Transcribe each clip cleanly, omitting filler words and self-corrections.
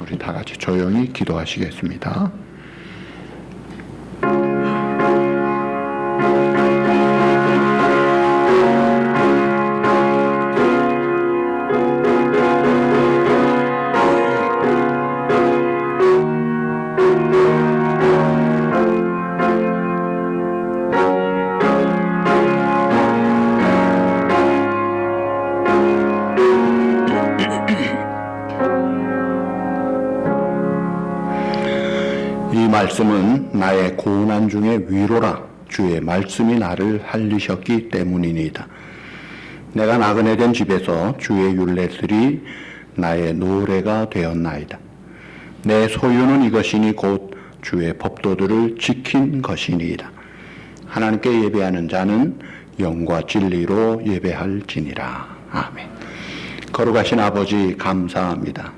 우리 다 같이 조용히 기도하시겠습니다. 이 말씀은 나의 고난 중에 위로라. 주의 말씀이 나를 살리셨기 때문이니이다. 내가 나그네 된 집에서 주의 율례들이 나의 노래가 되었나이다. 내 소유는 이것이니 곧 주의 법도들을 지킨 것이니이다. 하나님께 예배하는 자는 영과 진리로 예배할지니라. 아멘. 거룩하신 아버지 감사합니다.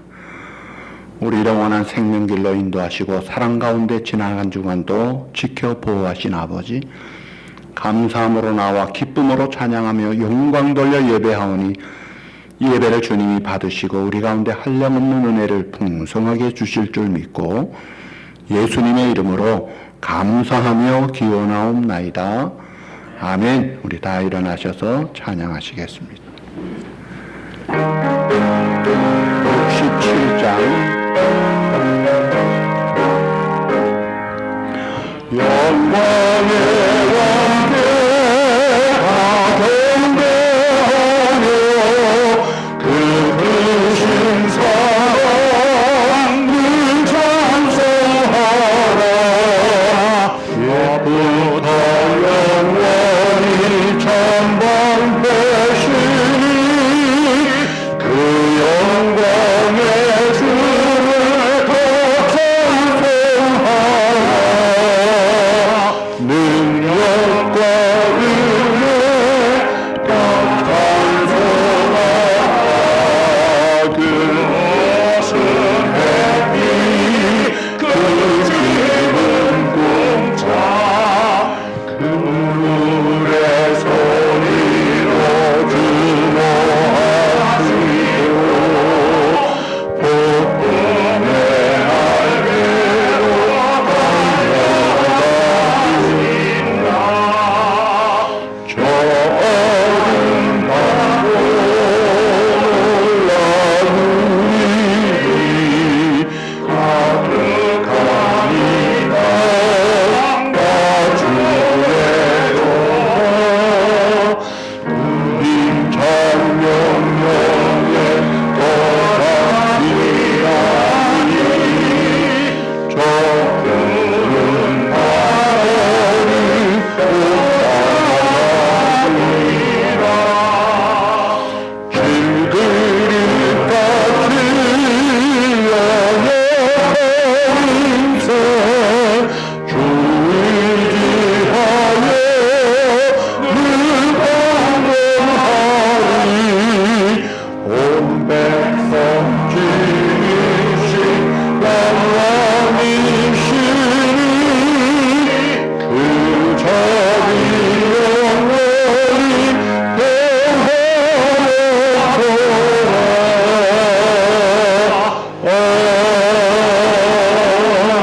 우리를 영원한 생명길로 인도하시고 사랑 가운데 지나간 주간도 지켜 보호하신 아버지, 감사함으로 나와 기쁨으로 찬양하며 영광 돌려 예배하오니 이 예배를 주님이 받으시고 우리 가운데 한량없는 은혜를 풍성하게 주실 줄 믿고 예수님의 이름으로 감사하며 기원하옵나이다. 아멘. 우리 다 일어나셔서 찬양하시겠습니다. 67장 영광의 왕께 경배하며 그 크신 사랑을 찬송하라. 예쁘다 영원히 찬송되시니 그 영광의 주를 더 찬송하라. 능력과 은혜 다 찬송하라. 그것은 햇빛 그 집은 공차 그물의 소리로 주모하시고 복음의 날개로 달려가시리라. 저 어른 바로 놀라우니 가득하니라. 우림 찬명령에 떠나시라니 저 푸른 바람이 꽃다니라. 길들이같이 영원한 주 의지하여 늘 방문하리. 온 백성 지으신 왕이시니 그 자리 영원히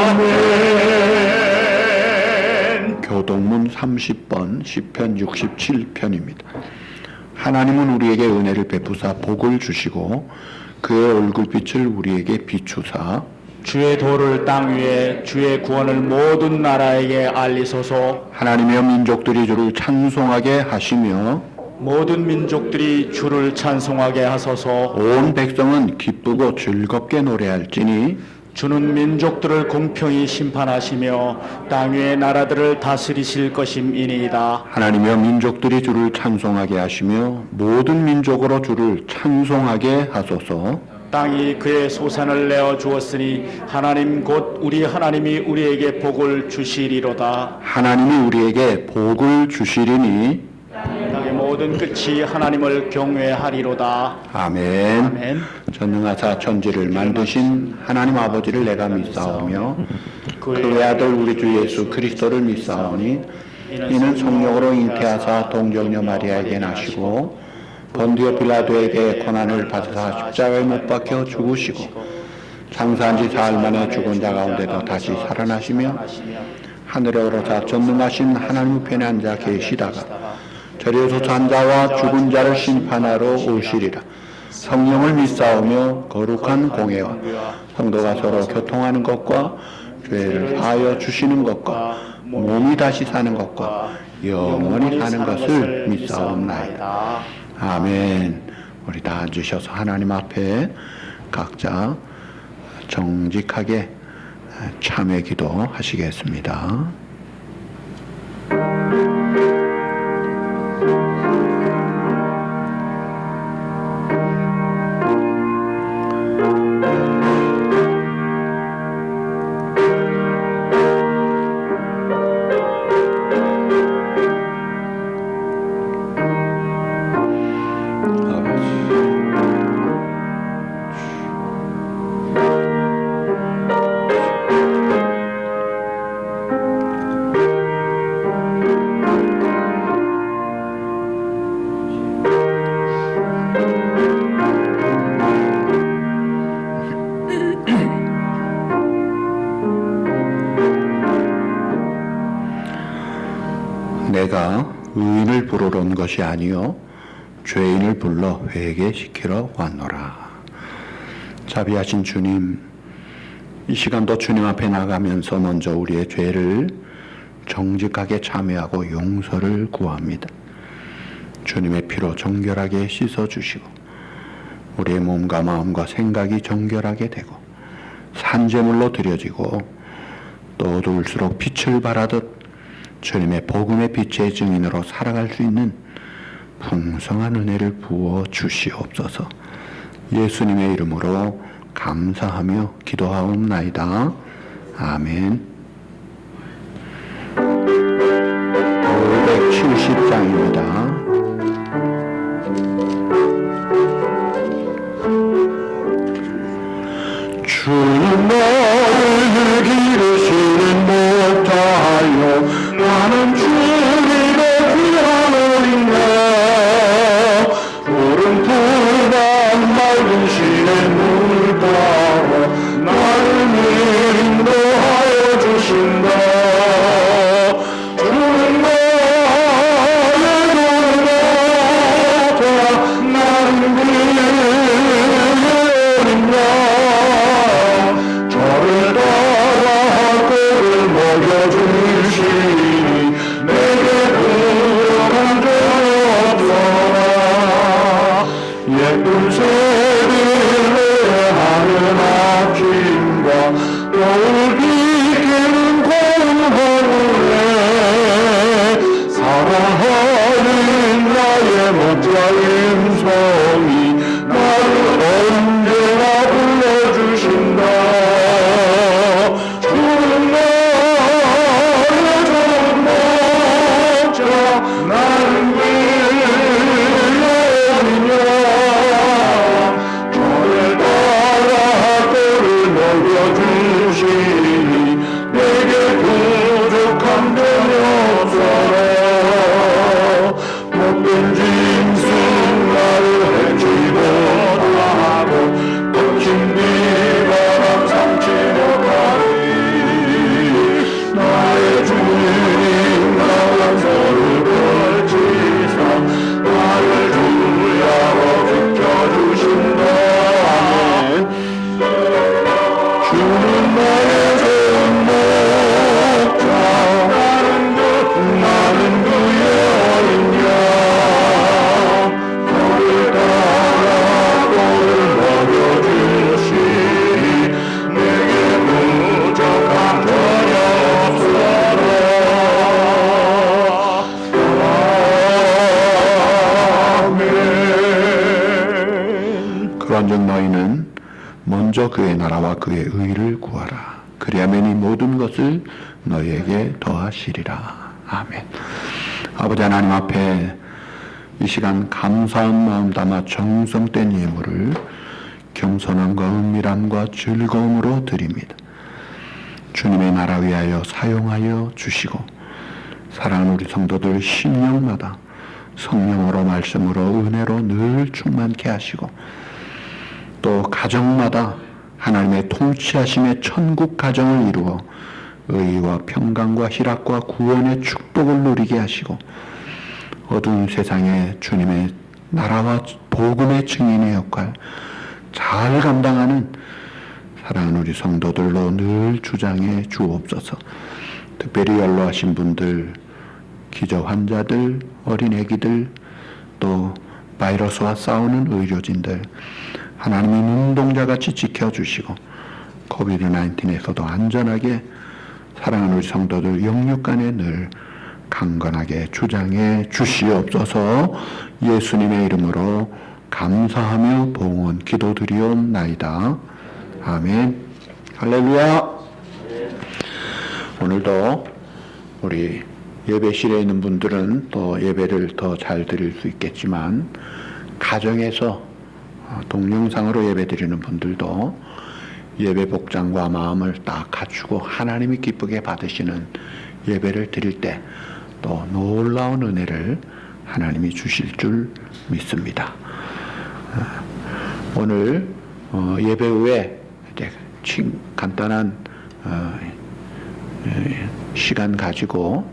아멘. 교동문 30번 시편 67편입니다. 하나님은 우리에게 은혜를 베푸사 복을 주시고 그의 얼굴빛을 우리에게 비추사 주의 도를 땅 위에 주의 구원을 모든 나라에게 알리소서. 하나님의 민족들이 주를 찬송하게 하시며 모든 민족들이 주를 찬송하게 하소서. 온 백성은 기쁘고 즐겁게 노래할지니 주는 민족들을 공평히 심판하시며 땅 위의 나라들을 다스리실 것임이니이다. 하나님의 민족들이 주를 찬송하게 하시며 모든 민족으로 주를 찬송하게 하소서. 땅이 그의 소산을 내어 주었으니 하나님 곧 우리 하나님이 우리에게 복을 주시리로다. 하나님이 우리에게 복을 주시리니 땅의 모든 끝이 하나님을 경외하리로다. 아멘. 아멘. 전능하사 천지를 만드신 하나님 아버지를 내가 믿사오며 그의 아들 우리 주 예수 그리스도를 믿사오니 이는 성령으로 잉태하사 동정녀 마리아에게 나시고 본디오 빌라도에게 고난을 받으사 십자가에 못 박혀 죽으시고 장사한 지 사흘 만에 죽은 자 가운데도 다시 살아나시며 하늘에 오르사 전능하신 하나님 편에 앉아 계시다가 저리에서 산 자와 죽은 자를 심판하러 오시리라. 성령을 믿사오며 거룩한 공회와 성도가 서로 교통하는 것과 죄를 사하여 주시는 것과 몸이 다시 사는 것과 영원히 사는 것을 믿사옵나이다. 아멘. 우리 다 앉으셔서 하나님 앞에 각자 정직하게 참회 기도하시겠습니다. 내가 의인을 부르러 온 것이 아니요 죄인을 불러 회개시키러 왔노라. 자비하신 주님, 이 시간도 주님 앞에 나가면서 먼저 우리의 죄를 정직하게 참회하고 용서를 구합니다. 주님의 피로 정결하게 씻어주시고 우리의 몸과 마음과 생각이 정결하게 되고 산제물로 드려지고 또 어두울수록 빛을 발하듯 주님의 복음의 빛의 증인으로 살아갈 수 있는 풍성한 은혜를 부어 주시옵소서. 예수님의 이름으로 감사하며 기도하옵나이다. 아멘. 570장입니다. 주님 너를 기르시는 못하여 나는 주님의 귀한 어린가 푸른 푸른 맑은 시내 물 따라 나를 인도하여 주신다. 주는 나의 도로다 나는 그의 어린가 저를 따라 꼴을 먹여주시니 내게 부족한 점 없어라. 예쁜 새들의 하늘 아침과 노을 비키는 고운 하늘에 사랑하는 나의 멋진 음성이 나를 언제나 불러주신다. 주는 나의 전복자 나는 그의 어린야 저를 따라 꼴을 먹여주시니 내게 부족한 점이 없어라. 못된 짐승 나를 해치고 하고 거친 비바람 삼치 못하리. 나의 주님 나와 서를 걸치사 나를 주야로 지켜주신다. 주는 나의 전목자 나는 그의 어린 양 너를 따라 꼴을 먹여주시니 내게 부족한 점이 없어라. 아멘. 그런즉 너희는 먼저 그의 나라와 그의 의를 구하라. 그리하면 이 모든 것을 너희에게 더하시리라. 아멘. 아버지 하나님 앞에 이 시간 감사한 마음 담아 정성된 예물을 겸손함과 은밀함과 즐거움으로 드립니다. 주님의 나라 위하여 사용하여 주시고 사랑하는 우리 성도들 심령마다 성령으로 말씀으로 은혜로 늘 충만케 하시고 또 가정마다 하나님의 통치하심의 천국 가정을 이루어 의와 평강과 희락과 구원의 축복을 누리게 하시고 어두운 세상에 주님의 나라와 복음의 증인의 역할 잘 감당하는 사랑하는 우리 성도들로 늘 주장해 주옵소서. 특별히 연로하신 분들, 기저 환자들, 어린애기들, 또 바이러스와 싸우는 의료진들 하나님이 눈동자같이 지켜주시고 코비드 19에서도 안전하게 사랑하는 우리 성도들 영육간에 늘 강건하게 주장해 주시옵소서. 예수님의 이름으로 감사하며 봉헌 기도드리옵나이다. 아멘. 할렐루야. 오늘도 우리 예배실에 있는 분들은 또 예배를 더 잘 드릴 수 있겠지만 가정에서 동영상으로 예배 드리는 분들도 예배 복장과 마음을 딱 갖추고 하나님이 기쁘게 받으시는 예배를 드릴 때 또 놀라운 은혜를 하나님이 주실 줄 믿습니다. 오늘 예배 후에 이제 간단한 시간 가지고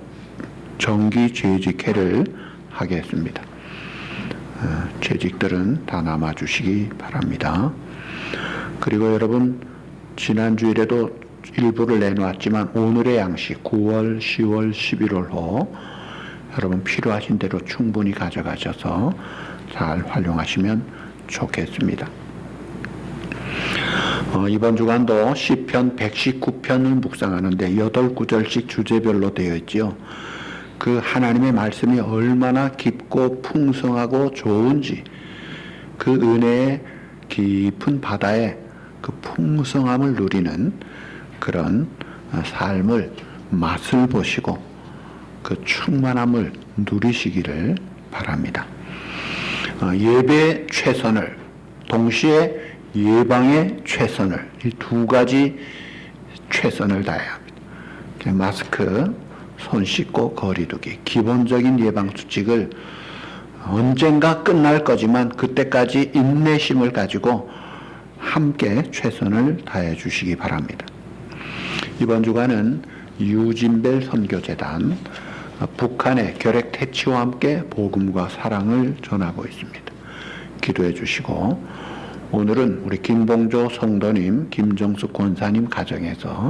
정기 재직회를 하겠습니다. 재직들은 다 남아주시기 바랍니다. 그리고 여러분 지난주일에도 일부를 내놓았지만 오늘의 양식 9월, 10월, 11월호 여러분 필요하신 대로 충분히 가져가셔서 잘 활용하시면 좋겠습니다. 이번 주간도 시편 119편을 묵상하는데 8구절씩 주제별로 되어 있지요. 그 하나님의 말씀이 얼마나 깊고 풍성하고 좋은지 그 은혜의 깊은 바다에 그 풍성함을 누리는 그런 삶을 맛을 보시고 그 충만함을 누리시기를 바랍니다. 예배의 최선을 동시에 예방의 최선을 이 두 가지 최선을 다해야 합니다. 마스크, 손 씻고 거리 두기 기본적인 예방 수칙을 언젠가 끝날 거지만 그때까지 인내심을 가지고 함께 최선을 다해 주시기 바랍니다. 이번 주간은 유진벨 선교재단 북한의 결핵 퇴치와 함께 복음과 사랑을 전하고 있습니다. 기도해 주시고 오늘은 우리 김봉조 성도님, 김정숙 권사님 가정에서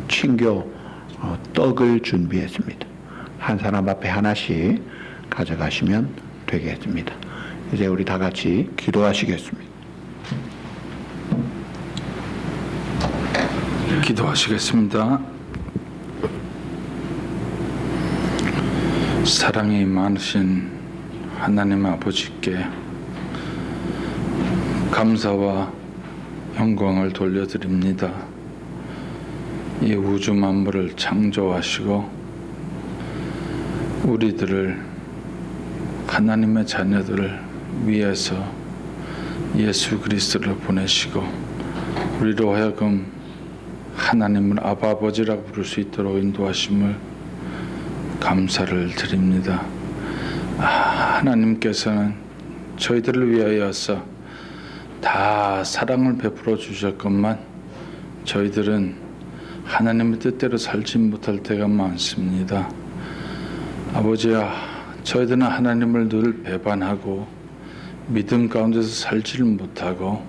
친교 떡을 준비했습니다. 한 사람 앞에 하나씩 가져가시면 되겠습니다. 이제 우리 다 같이 기도하시겠습니다. 기도하시겠습니다. 사랑이 많으신 하나님 아버지께 감사와 영광을 돌려드립니다. 이 우주 만물을 창조하시고 우리들을 하나님의 자녀들을 위해서 예수 그리스도를 보내시고 우리로 하여금 하나님을 아버지라고 부를 수 있도록 인도하심을 감사를 드립니다. 하나님께서는 저희들을 위하여서 다 사랑을 베풀어 주셨건만 저희들은 하나님의 뜻대로 살지 못할 때가 많습니다. 아버지야, 저희들은 하나님을 늘 배반하고 믿음 가운데서 살지를 못하고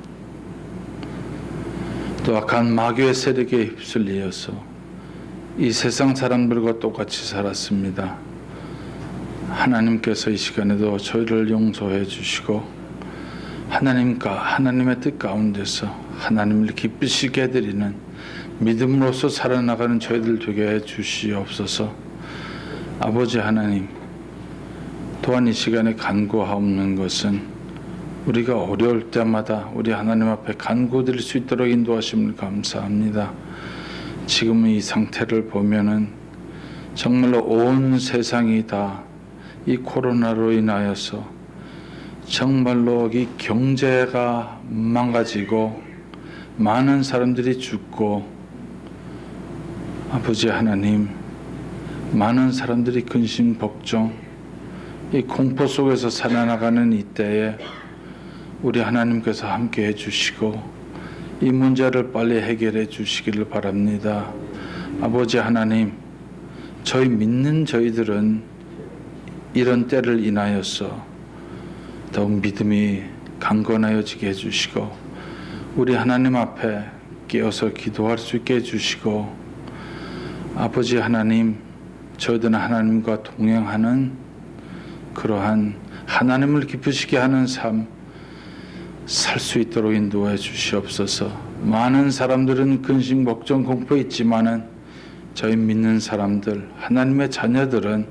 또 악한 마귀의 세력에 휩쓸려서 이 세상 사람들과 똑같이 살았습니다. 하나님께서 이 시간에도 저희를 용서해 주시고 하나님과 하나님의 뜻 가운데서 하나님을 기쁘시게 해드리는 믿음으로서 살아나가는 저희들 되게 해 주시옵소서. 아버지 하나님, 또한 이 시간에 간구하옵는 것은 우리가 어려울 때마다 우리 하나님 앞에 간구드릴 수 있도록 인도하심을 감사합니다. 지금 이 상태를 보면은 정말로 온 세상이 다 이 코로나로 인하여서 정말로 이 경제가 망가지고 많은 사람들이 죽고 아버지 하나님, 많은 사람들이 근심 걱정 이 공포 속에서 살아나가는 이때에 우리 하나님께서 함께 해주시고 이 문제를 빨리 해결해 주시기를 바랍니다. 아버지 하나님, 저희 믿는 저희들은 이런 때를 인하여서 더욱 믿음이 강건하여지게 해주시고 우리 하나님 앞에 깨어서 기도할 수 있게 해주시고 아버지 하나님, 저희들은 하나님과 동행하는 그러한 하나님을 기쁘시게 하는 삶 살 수 있도록 인도해 주시옵소서. 많은 사람들은 근심, 걱정, 공포에 있지만은 저희 믿는 사람들, 하나님의 자녀들은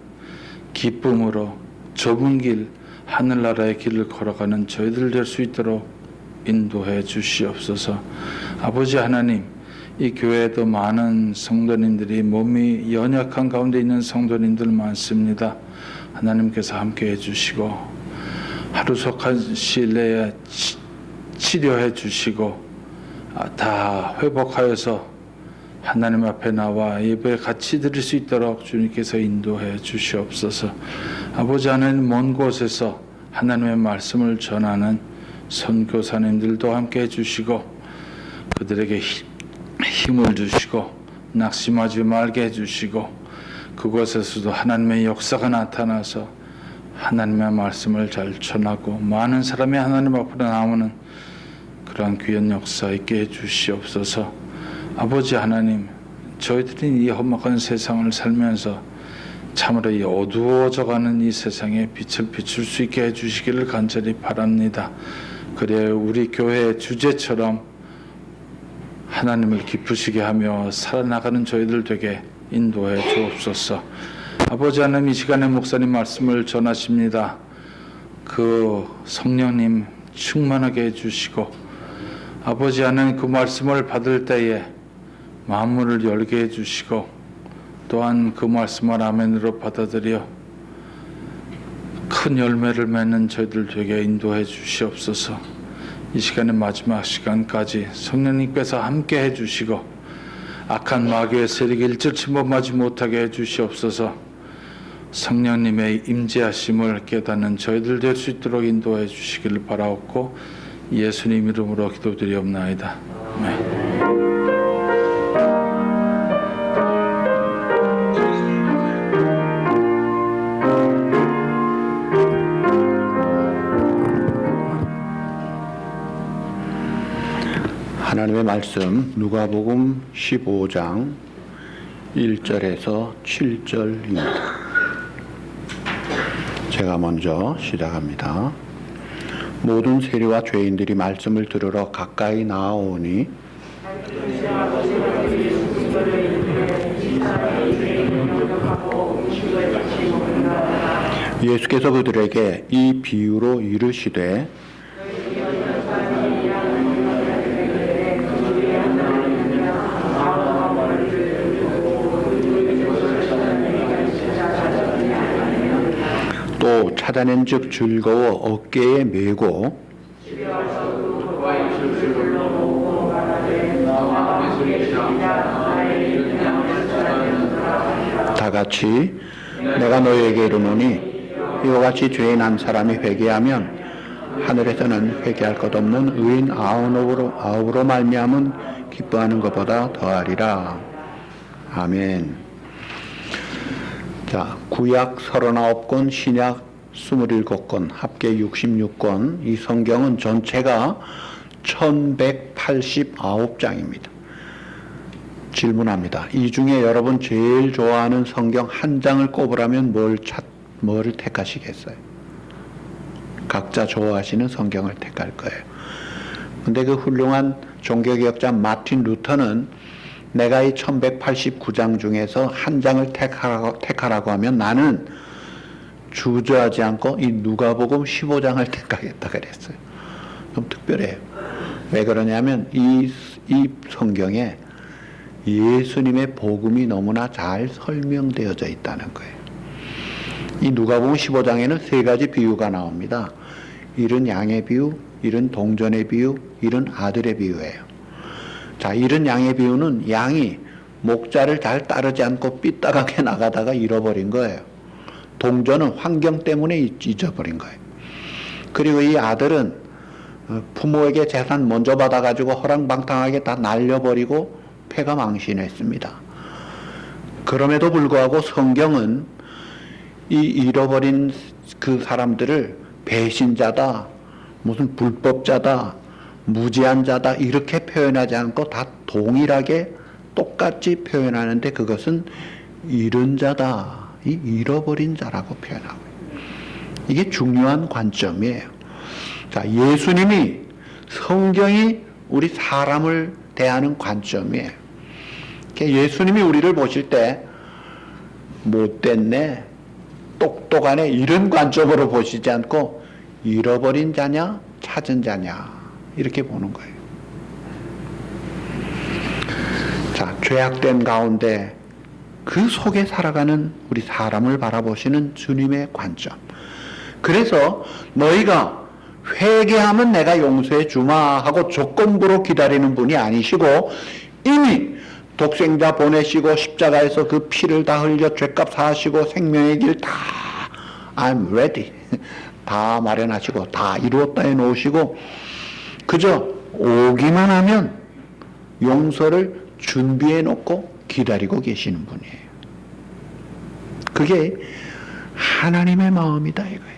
기쁨으로 좁은 길, 하늘나라의 길을 걸어가는 저희들 될 수 있도록 인도해 주시옵소서. 아버지 하나님, 이 교회에도 많은 성도님들이 몸이 연약한 가운데 있는 성도님들 많습니다. 하나님께서 함께 해주시고 하루속한 시일 내에 치료해 주시고 다 회복하여서 하나님 앞에 나와 예배 같이 드릴 수 있도록 주님께서 인도해 주시옵소서. 아버지 하나님, 먼 곳에서 하나님의 말씀을 전하는 선교사님들도 함께 해주시고 그들에게 힘을 주시고 낙심하지 말게 해주시고 그곳에서도 하나님의 역사가 나타나서 하나님의 말씀을 잘 전하고 많은 사람이 하나님 앞으로 나오는 그러한 귀한 역사 있게 해주시옵소서. 아버지 하나님, 저희들이 이 험악한 세상을 살면서 참으로 이 어두워져가는 이 세상에 빛을 비출 수 있게 해주시기를 간절히 바랍니다. 그래 우리 교회의 주제처럼 하나님을 기쁘시게 하며 살아나가는 저희들 되게 인도해 주옵소서. 아버지 하나님, 이 시간에 목사님 말씀을 전하십니다. 그 성령님 충만하게 해주시고 아버지 하나님, 그 말씀을 받을 때에 마음문을 열게 해주시고 또한 그 말씀을 아멘으로 받아들여 큰 열매를 맺는 저희들 되게 인도해 주시옵소서. 이 시간의 마지막 시간까지 성령님께서 함께 해주시고 악한 마귀의 세력이 일절 침범하지 못하게 해주시옵소서. 성령님의 임재하심을 깨닫는 저희들 될 수 있도록 인도해 주시기를 바라옵고 예수님 이름으로 기도드리옵나이다. 아멘. 하나님의 말씀 누가복음 15장 1절에서 7절입니다. 제가 먼저 시작합니다. 모든 세리와 죄인들이 말씀을 들으러 가까이 나아오니 예수께서 그들에게 이 비유로 이르시되 또 찾아낸 즉 즐거워 어깨에 메고 다같이 내가 너희에게 이르노니 이와 같이 죄인 한 사람이 회개하면 하늘에서는 회개할 것 없는 의인 아홉으로 말미암은 기뻐하는 것보다 더하리라. 아멘. 자, 구약 39권, 신약 27권, 합계 66권. 이 성경은 전체가 1189장입니다. 질문합니다. 이 중에 여러분 제일 좋아하는 성경 한 장을 꼽으라면 뭐를 택하시겠어요? 각자 좋아하시는 성경을 택할 거예요. 근데 그 훌륭한 종교개혁자 마틴 루터는 내가 이 1189장 중에서 한 장을 택하라고 하면 나는 주저하지 않고 이 누가복음 15장을 택하겠다 그랬어요. 좀 특별해요. 왜 그러냐면 이 성경에 예수님의 복음이 너무나 잘 설명되어져 있다는 거예요. 이 누가복음 15장에는 세 가지 비유가 나옵니다. 잃은 양의 비유, 잃은 동전의 비유, 잃은 아들의 비유예요. 자, 잃은 양의 비유는 양이 목자를 잘 따르지 않고 삐딱하게 나가다가 잃어버린 거예요. 동전은 환경 때문에 잊어버린 거예요. 그리고 이 아들은 부모에게 재산 먼저 받아가지고 허랑방탕하게 다 날려버리고 패가 망신했습니다. 그럼에도 불구하고 성경은 이 잃어버린 그 사람들을 배신자다, 무슨 불법자다, 무지한 자다 이렇게 표현하지 않고 다 동일하게 똑같이 표현하는데 그것은 잃은 자다, 이 잃어버린 자라고 표현하고 이게 중요한 관점이에요. 자, 예수님이 성경이 우리 사람을 대하는 관점이에요. 예수님이 우리를 보실 때 못됐네, 똑똑하네 이런 관점으로 보시지 않고 잃어버린 자냐 찾은 자냐 이렇게 보는 거예요. 자, 죄악된 가운데 그 속에 살아가는 우리 사람을 바라보시는 주님의 관점. 그래서 너희가 회개하면 내가 용서해 주마 하고 조건부로 기다리는 분이 아니시고 이미 독생자 보내시고 십자가에서 그 피를 다 흘려 죄값 사하시고 생명의 길 다 I'm ready 다 마련하시고 다 이루었다 해놓으시고 그저 오기만 하면 용서를 준비해 놓고 기다리고 계시는 분이에요. 그게 하나님의 마음이다 이거예요.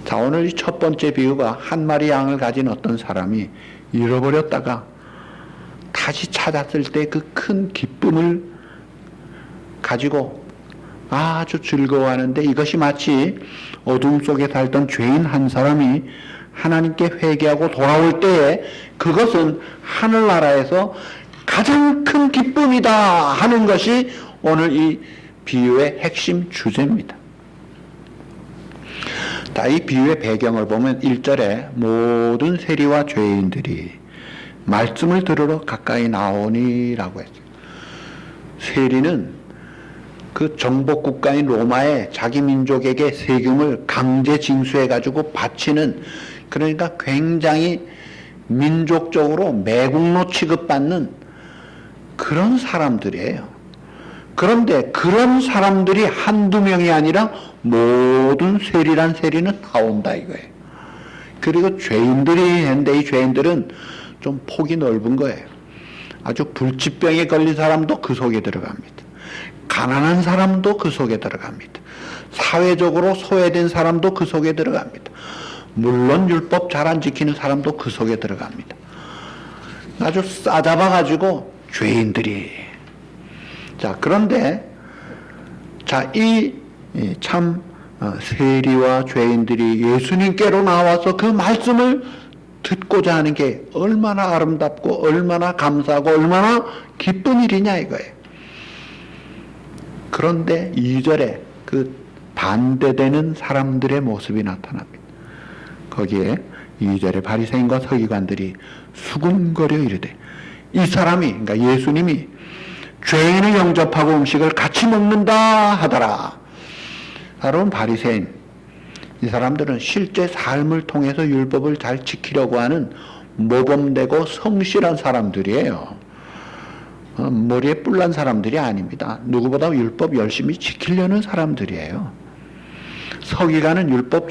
자, 오늘 이 첫 번째 비유가 한 마리 양을 가진 어떤 사람이 잃어버렸다가 다시 찾았을 때 그 큰 기쁨을 가지고 아주 즐거워하는데 이것이 마치 어둠 속에 살던 죄인 한 사람이 하나님께 회개하고 돌아올 때에 그것은 하늘나라에서 가장 큰 기쁨이다 하는 것이 오늘 이 비유의 핵심 주제입니다. 자, 이 비유의 배경을 보면 1절에 모든 세리와 죄인들이 말씀을 들으러 가까이 나오니라고 했어요. 세리는 그 정복국가인 로마에 자기 민족에게 세금을 강제 징수해가지고 바치는, 그러니까 굉장히 민족적으로 매국노 취급받는 그런 사람들이에요. 그런데 그런 사람들이 한두 명이 아니라 모든 세리란 세리는 다 온다 이거예요. 그리고 죄인들이 했는데 이 죄인들은 좀 폭이 넓은 거예요. 아주 불치병에 걸린 사람도 그 속에 들어갑니다. 가난한 사람도 그 속에 들어갑니다. 사회적으로 소외된 사람도 그 속에 들어갑니다. 물론 율법 잘 안 지키는 사람도 그 속에 들어갑니다. 아주 싸잡아가지고 죄인들이. 자, 그런데 자, 참 세리와 죄인들이 예수님께로 나와서 그 말씀을 듣고자 하는 게 얼마나 아름답고 얼마나 감사하고 얼마나 기쁜 일이냐 이거예요. 그런데 2절에 그 반대되는 사람들의 모습이 나타납니다. 거기에 2절에 바리새인과 서기관들이 수군거려 이르되 이 사람이, 그러니까 예수님이 죄인을 영접하고 음식을 같이 먹는다 하더라. 여러분, 바리새인, 이 사람들은 실제 삶을 통해서 율법을 잘 지키려고 하는 모범되고 성실한 사람들이에요. 머리에 뿔난 사람들이 아닙니다. 누구보다 율법 열심히 지키려는 사람들이에요. 서기관은 율법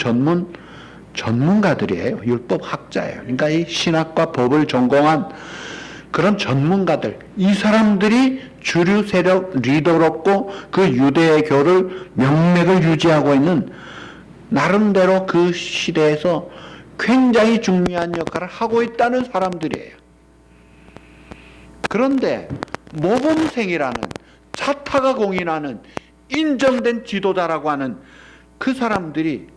전문가들이에요. 율법 학자예요. 그러니까 이 신학과 법을 전공한 그런 전문가들, 이 사람들이 주류 세력 리더롭고 그 유대교를 명맥을 유지하고 있는 나름대로 그 시대에서 굉장히 중요한 역할을 하고 있다는 사람들이에요. 그런데 모범생이라는, 차타가 공인하는 인정된 지도자라고 하는 그 사람들이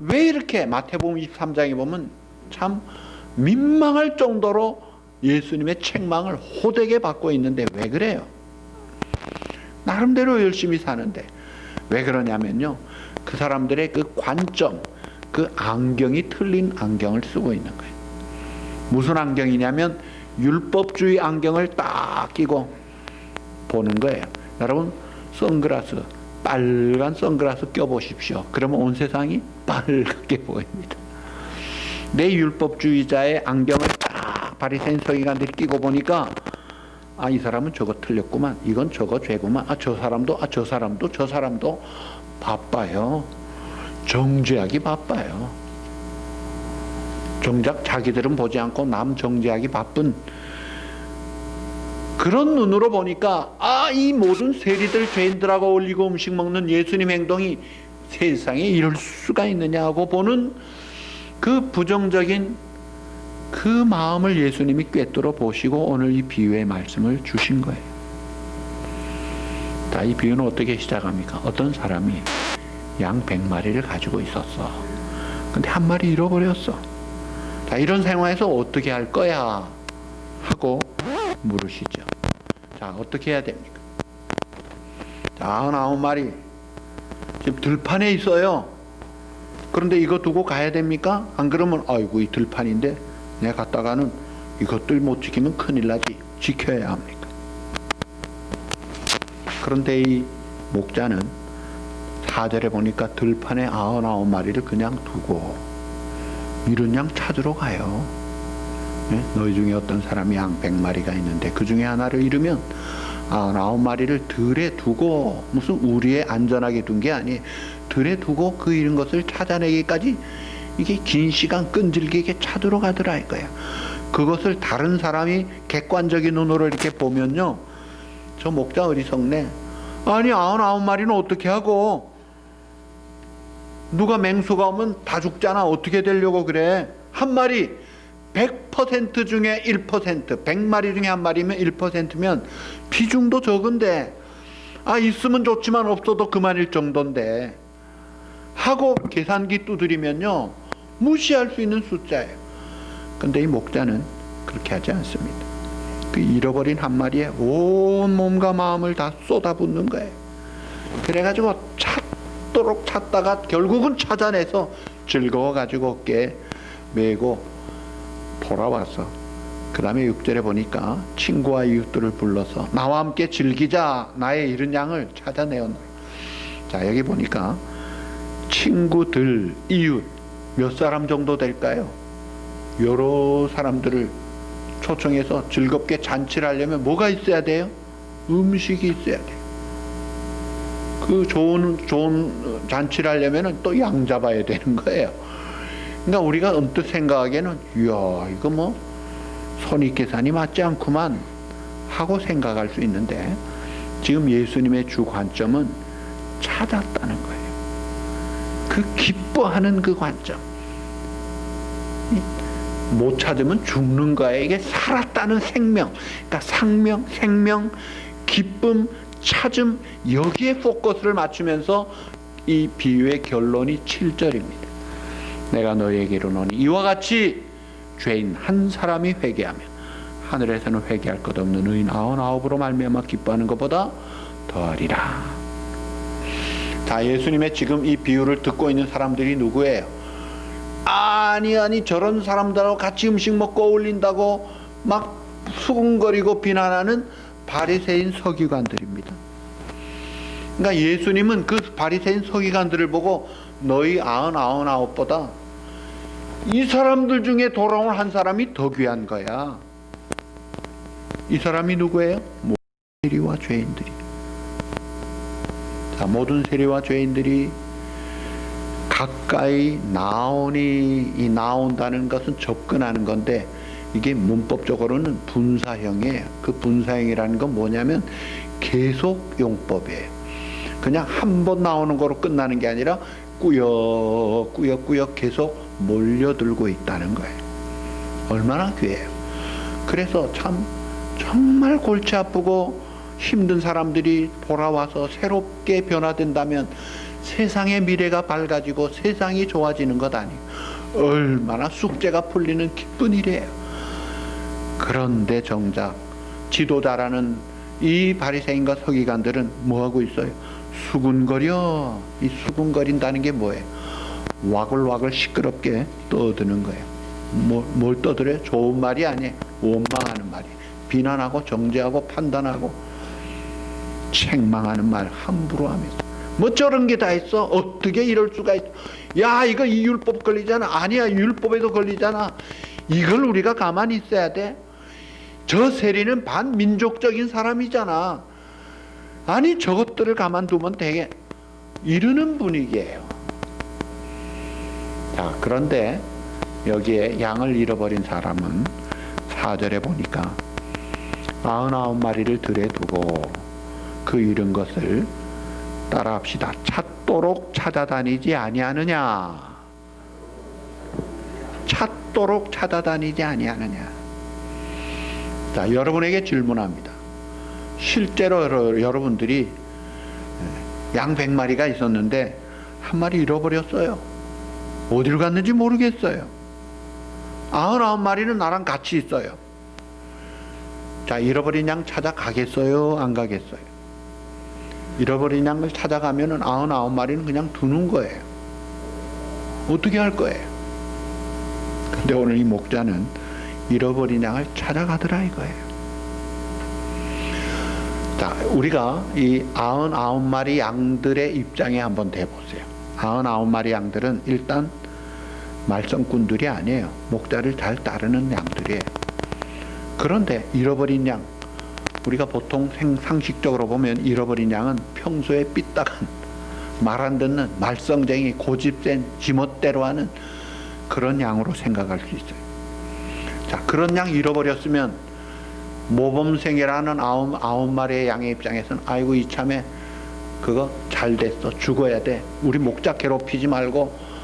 왜 이렇게 마태복음 23장에 보면 참 민망할 정도로 예수님의 책망을 호되게 받고 있는데 왜 그래요? 나름대로 열심히 사는데 왜 그러냐면요, 그 사람들의 그 관점, 그 안경이 틀린 안경을 쓰고 있는 거예요. 무슨 안경이냐면 율법주의 안경을 딱 끼고 보는 거예요. 여러분, 선글라스, 빨간 선글라스 껴보십시오. 그러면 온 세상이 빨갛게 보입니다. 내 율법주의자의 안경을 딱 바리새인 서기관들이 끼고 보니까 아, 이 사람은 저거 틀렸구만, 이건 저거 죄구만, 아, 저 사람도 바빠요. 정죄하기 바빠요. 정작 자기들은 보지 않고 남 정죄하기 바쁜 그런 눈으로 보니까 이 모든 세리들 죄인들하고 어울리고 음식 먹는 예수님 행동이 세상에 이럴 수가 있느냐 하고 보는 그 부정적인 그 마음을 예수님이 꿰뚫어 보시고 오늘 이 비유의 말씀을 주신 거예요. 자, 이 비유는 어떻게 시작합니까? 어떤 사람이 양 100마리를 가지고 있었어. 근데 한 마리 잃어버렸어. 자, 이런 상황에서 어떻게 할 거야? 하고 물으시죠. 자, 어떻게 해야 됩니까? 자, 99마리 지금 들판에 있어요. 그런데 이거 두고 가야 됩니까? 안 그러면 아이고 이 들판인데 내가 갔다가는 이것들 못 지키면 큰일 나지. 지켜야 합니까? 그런데 이 목자는 4절에 보니까 들판에 99마리를 그냥 두고 잃은 양 찾으러 가요. 네? 너희 중에 어떤 사람이 양 100마리가 있는데 그 중에 하나를 잃으면 99마리를 들에 두고, 무슨 우리에 안전하게 둔 게 아니에요. 들에 두고 그 잃은 것을 찾아내기까지 이게 긴 시간 끈질기게 찾으러 가더라 이거야. 그것을 다른 사람이 객관적인 눈으로 이렇게 보면요, 저 목자 어리석네. 아니 99마리는 어떻게 하고, 누가 맹수가 오면 다 죽잖아. 어떻게 되려고 그래. 한 마리 100% 중에 1%, 100마리 중에 한 마리면 1%면 비중도 적은데, 있으면 좋지만 없어도 그만일 정도인데 하고 계산기 두드리면요, 무시할 수 있는 숫자예요. 근데 이 목자는 그렇게 하지 않습니다. 그 잃어버린 한 마리에 온 몸과 마음을 다 쏟아붓는 거예요. 그래가지고 찾도록 찾다가 결국은 찾아내서 즐거워가지고 어깨에 메고 돌아와서 그 다음에 6절에 보니까 친구와 이웃들을 불러서 나와 함께 즐기자. 나의 잃은 양을 찾아내어. 자, 여기 보니까 친구들, 이웃 몇 사람 정도 될까요? 여러 사람들을 초청해서 즐겁게 잔치를 하려면 뭐가 있어야 돼요? 음식이 있어야 돼요. 그 좋은 잔치를 하려면 또 양 잡아야 되는 거예요. 그러니까 우리가 언뜻 생각하기에는 이야 이거 뭐 손익계산이 맞지 않구만 하고 생각할 수 있는데, 지금 예수님의 주 관점은 찾았다는 거예요. 그 기뻐하는 그 관점. 못 찾으면 죽는 거예요. 이게 살았다는 생명, 그러니까 상명, 생명, 기쁨, 찾음, 여기에 포커스를 맞추면서 이 비유의 결론이 7절입니다. 내가 너희에게 이르노니 이와 같이 죄인 한 사람이 회개하면 하늘에서는 회개할 것 없는 의인 99으로 말미암아 기뻐하는 것보다 더하리라. 자, 예수님의 지금 이 비유를 듣고 있는 사람들이 누구예요? 아니 저런 사람들하고 같이 음식 먹고 어울린다고 막 수군거리고 비난하는 바리새인 서기관들입니다. 그러니까 예수님은 그 바리새인 서기관들을 보고 너희 99보다 이 사람들 중에 돌아온 한 사람이 더 귀한 거야. 이 사람이 누구예요? 모든 세리와 죄인들이. 자, 모든 세리와 죄인들이 가까이 나오니, 이 나온다는 것은 접근하는 건데 이게 문법적으로는 분사형이에요. 그 분사형이라는 건 뭐냐면 계속용법이에요. 그냥 한 번 나오는 거로 끝나는 게 아니라 꾸역꾸역 계속 몰려들고 있다는 거예요. 얼마나 귀해요. 그래서 참 정말 골치 아프고 힘든 사람들이 돌아와서 새롭게 변화된다면 세상의 미래가 밝아지고 세상이 좋아지는 것 아니에요. 얼마나 숙제가 풀리는 기쁜 일이에요. 그런데 정작 지도자라는 이 바리새인과 서기관들은 뭐하고 있어요? 수군거려. 이 수군거린다는 게 뭐예요? 와글와글 시끄럽게 떠드는 거예요. 뭘 떠들어요? 좋은 말이 아니에요. 원망하는 말이에요. 비난하고 정죄하고 판단하고 책망하는 말 함부로 하면서 뭐 저런 게 다 있어? 어떻게 이럴 수가 있어? 야, 이거 이 율법 걸리잖아. 아니야, 율법에도 걸리잖아. 이걸 우리가 가만히 있어야 돼? 저 세리는 반민족적인 사람이잖아. 아니, 저것들을 가만두면 되게 이러는 분위기예요. 자, 그런데 여기에 양을 잃어버린 사람은 4절에 보니까 99마리를 들에 두고 그 잃은 것을 따라합시다. 찾도록 찾아다니지 아니하느냐. 찾도록 찾아다니지 아니하느냐. 자, 여러분에게 질문합니다. 실제로 여러분들이 양 100마리가 있었는데 한 마리 잃어버렸어요. 어디로 갔는지 모르겠어요. 99마리는 나랑 같이 있어요. 자, 잃어버린 양 찾아가겠어요? 안 가겠어요? 잃어버린 양을 찾아가면은 99마리는 그냥 두는 거예요. 어떻게 할 거예요? 근데 오늘 이 목자는 잃어버린 양을 찾아가더라 이거예요. 자, 우리가 이 99마리 양들의 입장에 한번 대보세요. 99마리 양들은 일단 말썽꾼들이 아니에요. 목자를 잘 따르는 양들이에요. 그런데 잃어버린 양, 우리가 보통 상식적으로 보면 잃어버린 양은 평소에 삐딱한, 말 안 듣는, 말썽쟁이, 고집센, 지멋대로 하는 그런 양으로 생각할 수 있어요. 자, 그런 양 잃어버렸으면 모범생이라는 99마리의 양의 입장에서는 아이고 이참에 그거 잘 됐어, 죽어야 돼, 우리 목자 괴롭히지 말고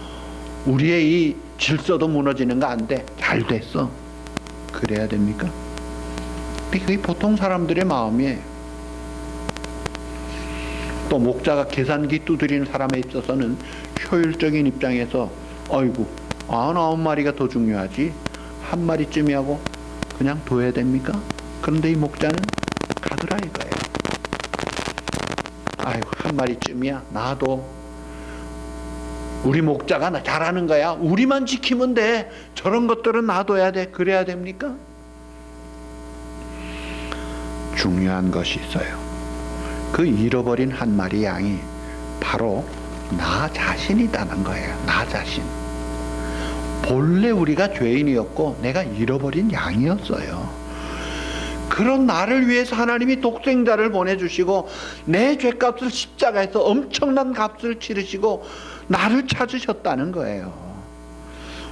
우리의 이 질서도 무너지는 거 안 돼, 잘 됐어, 그래야 됩니까? 근데 그게 보통 사람들의 마음이에요. 또 목자가 계산기 두드리는 사람에 있어서는 효율적인 입장에서 아이고 99마리가 더 중요하지 한 마리쯤이 하고 그냥 둬야 됩니까? 그런데 이 목자는 가더라 이거예요. 아이고 한 마리쯤이야, 나도 우리 목자가 잘하는 거야, 우리만 지키면 돼, 저런 것들은 놔둬야 돼, 그래야 됩니까? 중요한 것이 있어요. 그 잃어버린 한 마리 양이 바로 나 자신이라는 거예요. 나 자신. 본래 우리가 죄인이었고 내가 잃어버린 양이었어요. 그런 나를 위해서 하나님이 독생자를 보내주시고 내 죄값을 십자가에서 엄청난 값을 치르시고 나를 찾으셨다는 거예요.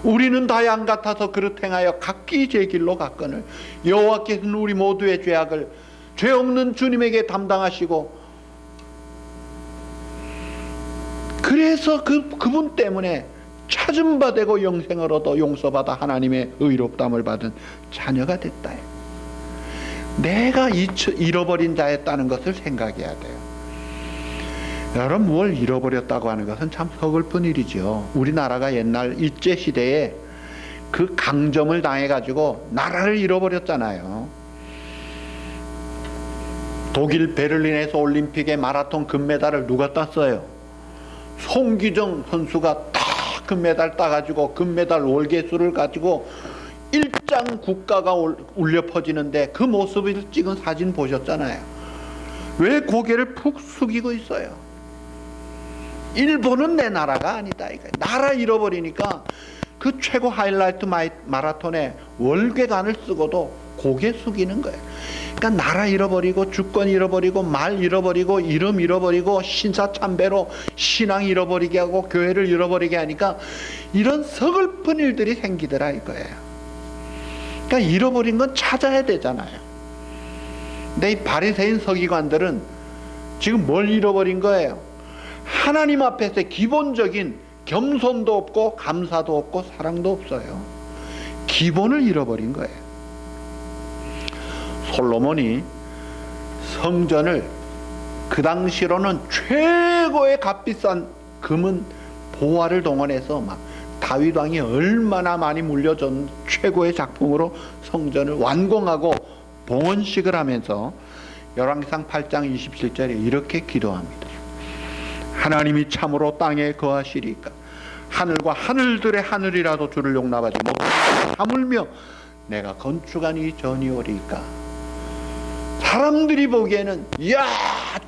우리는 다 양 같아서 그릇 행하여 각기 제 길로 갔거늘 여호와께서는 우리 모두의 죄악을 죄 없는 주님에게 담당하시고, 그래서 그분 때문에 찾은 바 되고 영생을 얻어 용서받아 하나님의 의롭담을 받은 자녀가 됐다. 내가 잃어버린 자였다는 것을 생각해야 돼요. 여러분, 뭘 잃어버렸다고 하는 것은 참 서글픈 일이죠. 우리나라가 옛날 일제시대에 그 강점을 당해가지고 나라를 잃어버렸잖아요. 독일 베를린에서 올림픽의 마라톤 금메달을 누가 땄어요? 송기정 선수가 딱 금메달 따가지고 금메달 월계수를 가지고 일장 국가가 울려 퍼지는데 그 모습을 찍은 사진 보셨잖아요. 왜 고개를 푹 숙이고 있어요? 일본은 내 나라가 아니다 이거예요. 나라 잃어버리니까 그 최고 하이라이트 마라톤에 월계관을 쓰고도 고개 숙이는 거예요. 그러니까 나라 잃어버리고 주권 잃어버리고 말 잃어버리고 이름 잃어버리고 신사참배로 신앙 잃어버리게 하고 교회를 잃어버리게 하니까 이런 서글픈 일들이 생기더라 이거예요. 그러니까 잃어버린 건 찾아야 되잖아요. 근데 이 바리새인 서기관들은 지금 뭘 잃어버린 거예요? 하나님 앞에서 기본적인 겸손도 없고 감사도 없고 사랑도 없어요. 기본을 잃어버린 거예요. 솔로몬이 성전을 그 당시로는 최고의 값비싼 금은 보화를 동원해서 막 다윗 왕이 얼마나 많이 물려준 최고의 작품으로 성전을 완공하고 봉헌식을 하면서 열왕기상 8장 27절에 이렇게 기도합니다. 하나님이 참으로 땅에 거하시리까 하늘과 하늘들의 하늘이라도 주를 용납하지 못하고 하물며 내가 건축한 이 전이오리까. 사람들이 보기에는 이야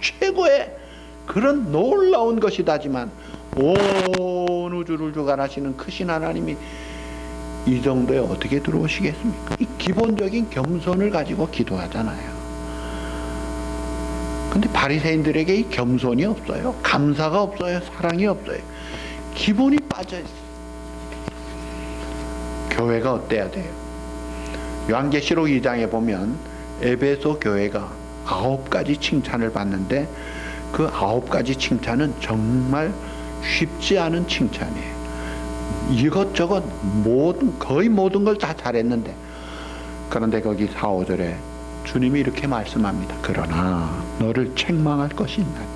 최고의 그런 놀라운 것이다지만 온 우주를 주관하시는 크신 하나님이 이 정도에 어떻게 들어오시겠습니까? 이 기본적인 겸손을 가지고 기도하잖아요. 근데 바리새인들에게 이 겸손이 없어요. 감사가 없어요. 사랑이 없어요. 기본이 빠져 있어요. 교회가 어때야 돼요? 요한계시록 2장에 보면 에베소 교회가 9가지 칭찬을 받는데 그 9가지 칭찬은 정말 쉽지 않은 칭찬이에요. 이것저것 거의 모든 걸 다 잘했는데, 그런데 거기 4, 5절에 주님이 이렇게 말씀합니다. 그러나 너를 책망할 것이 있나니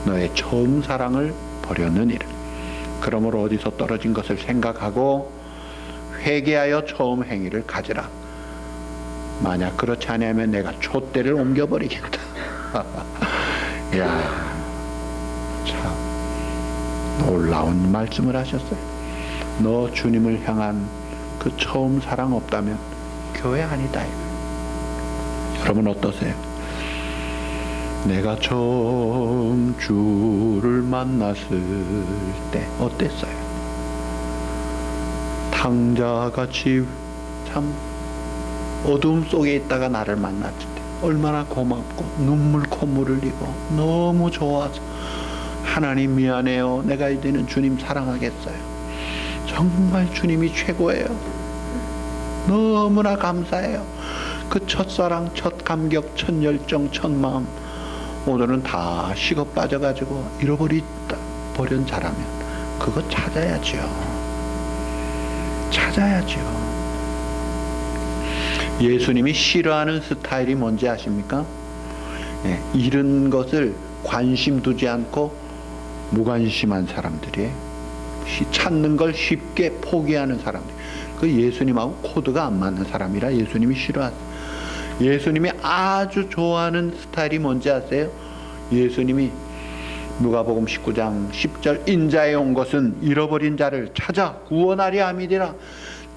너의 처음 사랑을 버렸느니라. 그러므로 어디서 떨어진 것을 생각하고 회개하여 처음 행위를 가지라. 만약 그렇지 않으면 내가 촛대를 옮겨버리겠다. 이야, 참 놀라운 말씀을 하셨어요. 너 주님을 향한 그 처음 사랑 없다면 교회 아니다 이거예요. 여러분 어떠세요? 내가 처음 주를 만났을 때 어땠어요? 탕자같이 참 어둠 속에 있다가 나를 만났을 때 얼마나 고맙고 눈물 콧물을 흘리고 너무 좋아서 하나님 미안해요. 내가 이제는 주님 사랑하겠어요. 정말 주님이 최고예요. 너무나 감사해요. 그 첫사랑, 첫 감격, 첫 열정, 첫 마음 오늘은 다 식어 빠져가지고 잃어버린 자라면 그거 찾아야죠. 예수님이 싫어하는 스타일이 뭔지 아십니까? 잃은 것을 관심 두지 않고 무관심한 사람들이에요. 찾는 걸 쉽게 포기하는 사람들. 그 예수님하고 코드가 안 맞는 사람이라 예수님이 싫어하세요. 예수님이 아주 좋아하는 스타일이 뭔지 아세요? 예수님이 누가복음 19장 10절 인자에 온 것은 잃어버린 자를 찾아 구원하려 함이니라.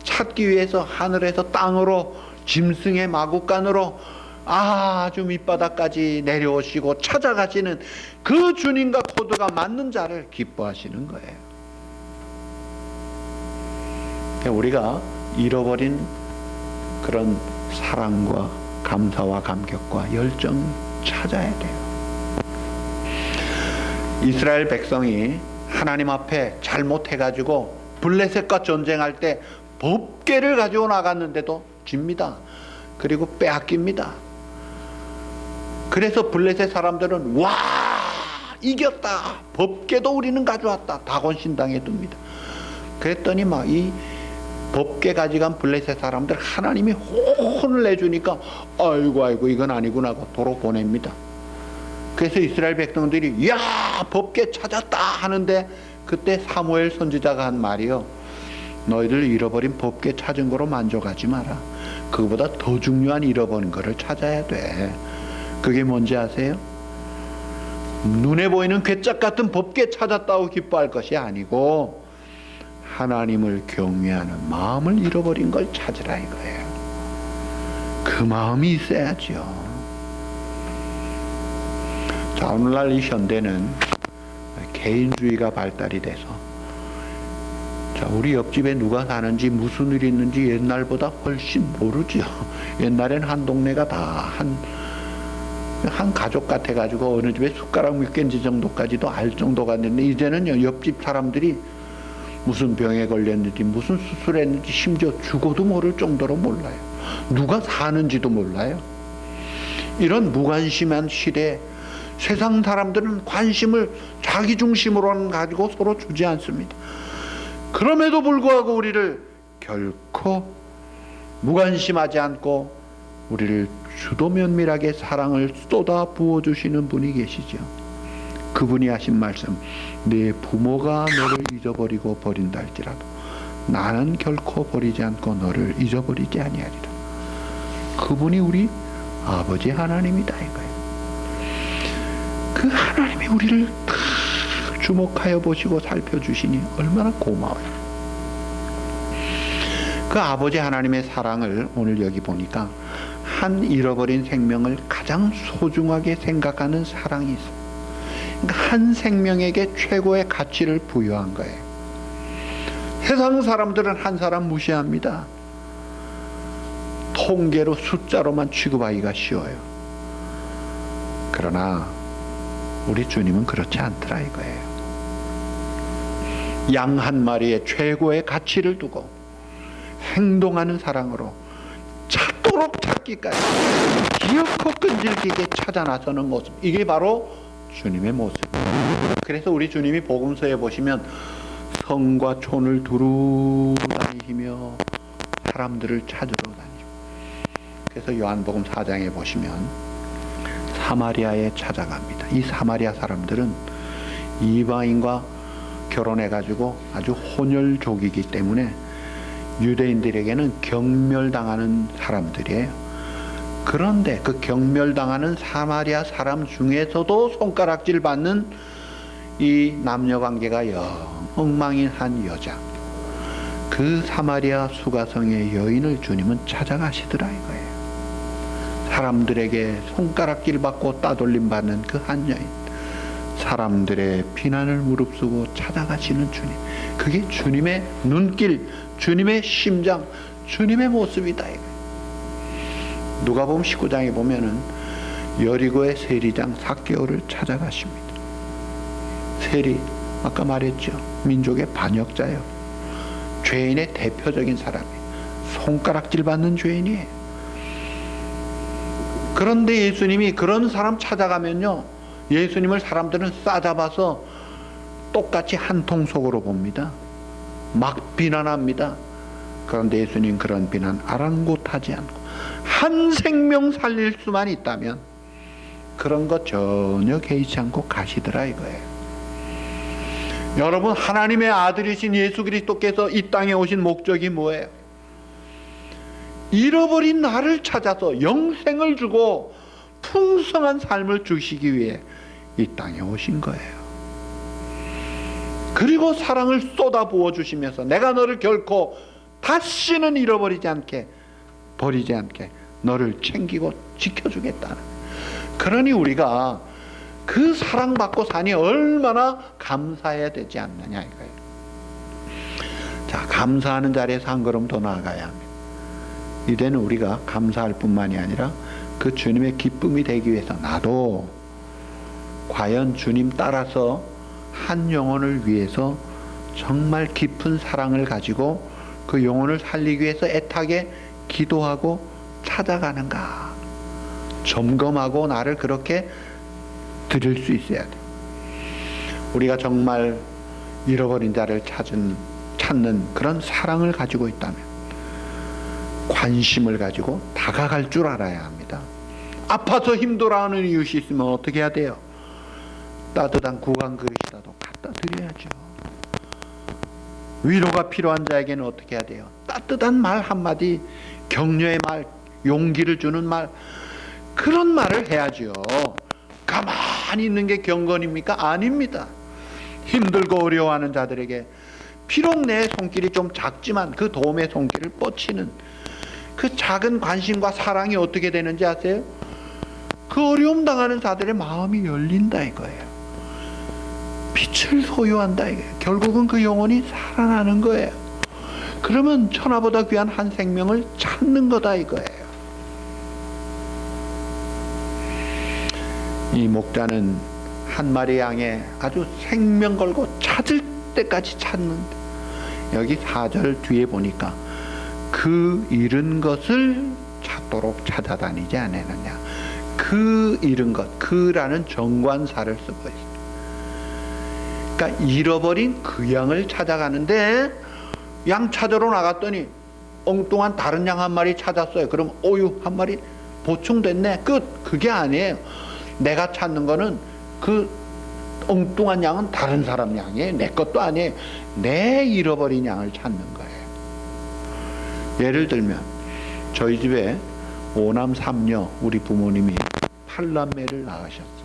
찾기 위해서 하늘에서 땅으로 짐승의 마구간으로 아주 밑바닥까지 내려오시고 찾아가시는 그 주님과 코드가 맞는 자를 기뻐하시는 거예요. 우리가 잃어버린 그런 사랑과 감사와 감격과 열정 찾아야 돼요. 이스라엘 백성이 하나님 앞에 잘못해가지고 블레셋과 전쟁할 때 법궤를 가지고 나갔는데도 집니다. 그리고 빼앗깁니다. 그래서 블레셋 사람들은 와 이겼다, 법궤도 우리는 가져왔다, 다곤 신당에 둡니다. 그랬더니 막 이 법궤 가져간 블레셋 사람들 하나님이 혼을 내주니까 아이고 이건 아니구나 하고 도로 보냅니다. 그래서 이스라엘 백성들이 야 법궤 찾았다 하는데 그때 사무엘 선지자가 한 말이요, 너희들 잃어버린 법궤 찾은 거로 만족하지 마라. 그거보다 더 중요한 잃어버린 거를 찾아야 돼. 그게 뭔지 아세요? 눈에 보이는 괴짝 같은 법궤 찾았다고 기뻐할 것이 아니고 하나님을 경외하는 마음을 잃어버린 걸 찾으라 이거예요. 그 마음이 있어야죠. 자, 오늘날 이 현대는 개인주의가 발달이 돼서 자, 우리 옆집에 누가 사는지 무슨 일이 있는지 옛날보다 훨씬 모르죠. 옛날엔 한 동네가 다 한 가족 같아가지고 어느 집에 숟가락 몇 개인지 정도까지도 알 정도가 됐는데 이제는 옆집 사람들이 무슨 병에 걸렸는지 무슨 수술했는지 심지어 죽어도 모를 정도로 몰라요. 누가 사는지도 몰라요. 이런 무관심한 시대에 세상 사람들은 관심을 자기 중심으로 가지고 서로 주지 않습니다. 그럼에도 불구하고 우리를 결코 무관심하지 않고 우리를 주도 면밀하게 사랑을 쏟아 부어주시는 분이 계시죠. 그분이 하신 말씀, 내 부모가 너를 잊어버리고 버린다 할지라도 나는 결코 버리지 않고 너를 잊어버리지 아니하리라. 그분이 우리 아버지 하나님이다 이거예요. 그 하나님이 우리를 다 주목하여 보시고 살펴주시니 얼마나 고마워요. 그 아버지 하나님의 사랑을 오늘 여기 보니까 한 잃어버린 생명을 가장 소중하게 생각하는 사랑이 있어요. 그러니까 한 생명에게 최고의 가치를 부여한 거예요. 세상 사람들은 한 사람 무시합니다. 통계로 숫자로만 취급하기가 쉬워요. 그러나 우리 주님은 그렇지 않더라 이거예요. 양 한 마리에 최고의 가치를 두고 행동하는 사랑으로 찾도록 찾기까지 기어코 끈질기게 찾아 나서는 모습, 이게 바로 주님의 모습입니다. 그래서 우리 주님이 복음서에 보시면 성과 촌을 두루 다니시며 사람들을 찾으러 다니죠. 그래서 요한복음 4장에 보시면 사마리아에 찾아갑니다. 이 사마리아 사람들은 이방인과 결혼해가지고 아주 혼혈족이기 때문에 유대인들에게는 경멸당하는 사람들이에요. 그런데 그 경멸당하는 사마리아 사람 중에서도 손가락질 받는 이 남녀관계가 영 엉망인 한 여자, 그 사마리아 수가성의 여인을 주님은 찾아가시더라 이거예요. 사람들에게 손가락질 받고 따돌림 받는 그 한 여인, 사람들의 비난을 무릅쓰고 찾아가시는 주님, 그게 주님의 눈길, 주님의 심장, 주님의 모습이다 이거예요. 누가복음 19장에 보면은 여리고의 세리장 삭개오를 찾아가십니다. 세리, 아까 말했죠, 민족의 반역자예요. 죄인의 대표적인 사람이에요. 손가락질 받는 죄인이에요. 그런데 예수님이 그런 사람 찾아가면요, 예수님을 사람들은 싸잡아서 똑같이 한 통속으로 봅니다. 막 비난합니다. 그런데 예수님 그런 비난 아랑곳하지 않고 한 생명 살릴 수만 있다면 그런 것 전혀 개의치 않고 가시더라 이거예요. 여러분, 하나님의 아들이신 예수 그리스도께서 이 땅에 오신 목적이 뭐예요? 잃어버린 나를 찾아서 영생을 주고 풍성한 삶을 주시기 위해 이 땅에 오신 거예요. 그리고 사랑을 쏟아 부어 주시면서 내가 너를 결코 다시는 잃어버리지 않게, 버리지 않게 너를 챙기고 지켜주겠다는, 그러니 우리가 그 사랑받고 사니 얼마나 감사해야 되지 않느냐 이거예요. 자, 감사하는 자리에서 한 걸음 더 나아가야 합니다. 이제는 우리가 감사할 뿐만이 아니라 그 주님의 기쁨이 되기 위해서 나도 과연 주님 따라서 한 영혼을 위해서 정말 깊은 사랑을 가지고 그 영혼을 살리기 위해서 애타게 기도하고 찾아가는가 점검하고 나를 그렇게 드릴 수 있어야 돼. 우리가 정말 잃어버린 자를 찾는 그런 사랑을 가지고 있다면, 관심을 가지고 다가갈 줄 알아야 합니다. 아파서 힘들어하는 이웃이 있으면 어떻게 해야 돼요? 따뜻한 구강 그릇이라도 갖다 드려야죠. 위로가 필요한 자에게는 어떻게 해야 돼요? 따뜻한 말 한마디, 격려의 말, 용기를 주는 말, 그런 말을 해야죠. 가만히 있는 게 경건입니까? 아닙니다. 힘들고 어려워하는 자들에게 비록 내 손길이 좀 작지만 그 도움의 손길을 뻗치는 그 작은 관심과 사랑이 어떻게 되는지 아세요? 그 어려움 당하는 자들의 마음이 열린다 이거예요. 빛을 소유한다 이거예요. 결국은 그 영혼이 살아나는 거예요. 그러면 천하보다 귀한 한 생명을 찾는 거다 이거예요. 이 목자는 한 마리 양에 아주 생명 걸고 찾을 때까지 찾는데, 여기 4절 뒤에 보니까 그 잃은 것을 찾도록 찾아다니지 않았느냐. 그 잃은 것, 그라는 정관사를 쓰고 있습니다. 그러니까 잃어버린 그 양을 찾아가는데, 양 찾으러 나갔더니 엉뚱한 다른 양 한 마리 찾았어요. 그럼 오유 한 마리 보충됐네, 끝. 그게 아니에요. 내가 찾는 거는 그 엉뚱한 양은 다른 사람 양이에요. 내 것도 아니에요. 내 잃어버린 양을 찾는 거예요. 예를 들면 저희 집에 5남 3녀 우리 부모님이 8남매를 낳으셨어요.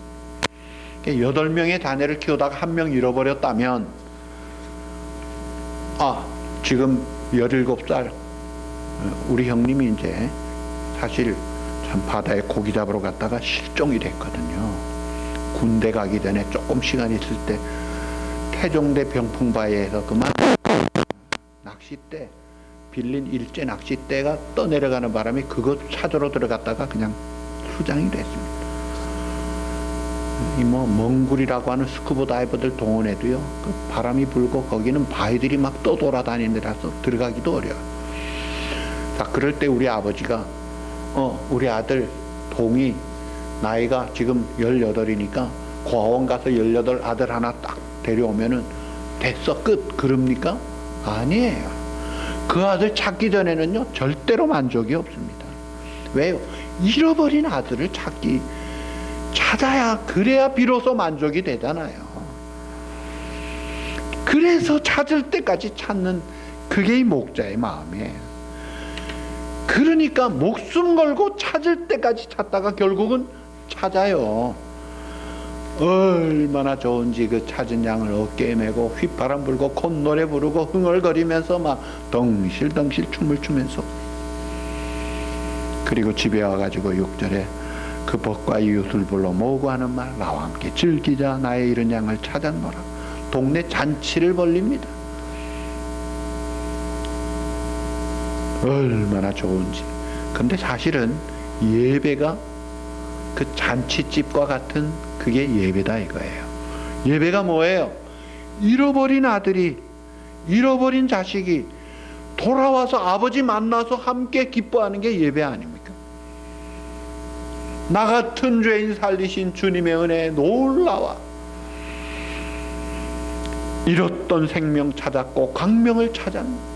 8명의 자녀를 키우다가 한 명 잃어버렸다면, 지금 17살 우리 형님이 이제 사실 참 바다에 고기 잡으러 갔다가 실종이 됐거든요. 군대 가기 전에 조금 시간 있을 때 태종대 병풍바위에서 그만 낚싯대, 빌린 일제 낚싯대가 떠내려가는 바람에 그것 찾으러 들어갔다가 그냥 수장이 됐습니다. 이 멍굴이라고 하는 스쿠버 다이버들 동원해도요, 그 바람이 불고 거기는 바위들이 막 떠돌아다니는 데라서 들어가기도 어려워요. 자, 그럴 때 우리 아버지가 우리 아들 동이 나이가 지금 18이니까 고아원 가서 18 아들 하나 딱 데려오면은 됐어 끝 그럽니까? 아니에요. 그 아들 찾기 전에는요 절대로 만족이 없습니다. 왜요? 잃어버린 아들을 찾아야 그래야 비로소 만족이 되잖아요. 그래서 찾을 때까지 찾는 그게 이 목자의 마음이에요. 그러니까 목숨 걸고 찾을 때까지 찾다가 결국은 찾아요. 얼마나 좋은지 그 찾은 양을 어깨에 메고 휘바람 불고 콧노래 부르고 흥얼거리면서 막 덩실덩실 춤을 추면서, 그리고 집에 와가지고 6절에 그 벗과 이웃을 불러 모으고 하는 말, 나와 함께 즐기자 나의 잃은 양을 찾았노라. 동네 잔치를 벌립니다. 얼마나 좋은지. 근데 사실은 예배가 그 잔치집과 같은 그게 예배다 이거예요. 예배가 뭐예요? 잃어버린 아들이, 잃어버린 자식이 돌아와서 아버지 만나서 함께 기뻐하는 게 예배 아닙니까? 나 같은 죄인 살리신 주님의 은혜에 놀라와 잃었던 생명 찾았고 광명을 찾았네.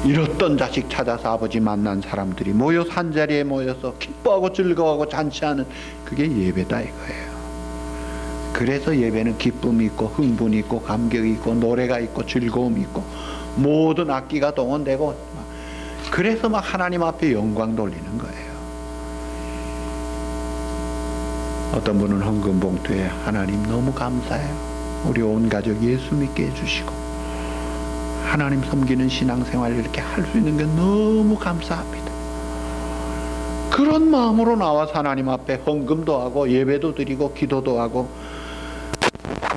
잃었던 자식 찾아서 아버지 만난 사람들이 모여서 한자리에 모여서 기뻐하고 즐거워하고 잔치하는 그게 예배다 이거예요. 그래서 예배는 기쁨이 있고 흥분이 있고 감격이 있고 노래가 있고 즐거움이 있고 모든 악기가 동원되고, 그래서 막 하나님 앞에 영광 돌리는 거예요. 어떤 분은 헌금 봉투에 하나님 너무 감사해요. 우리 온 가족 예수 믿게 해주시고 하나님 섬기는 신앙생활을 이렇게 할 수 있는 게 너무 감사합니다. 그런 마음으로 나와서 하나님 앞에 헌금도 하고 예배도 드리고 기도도 하고,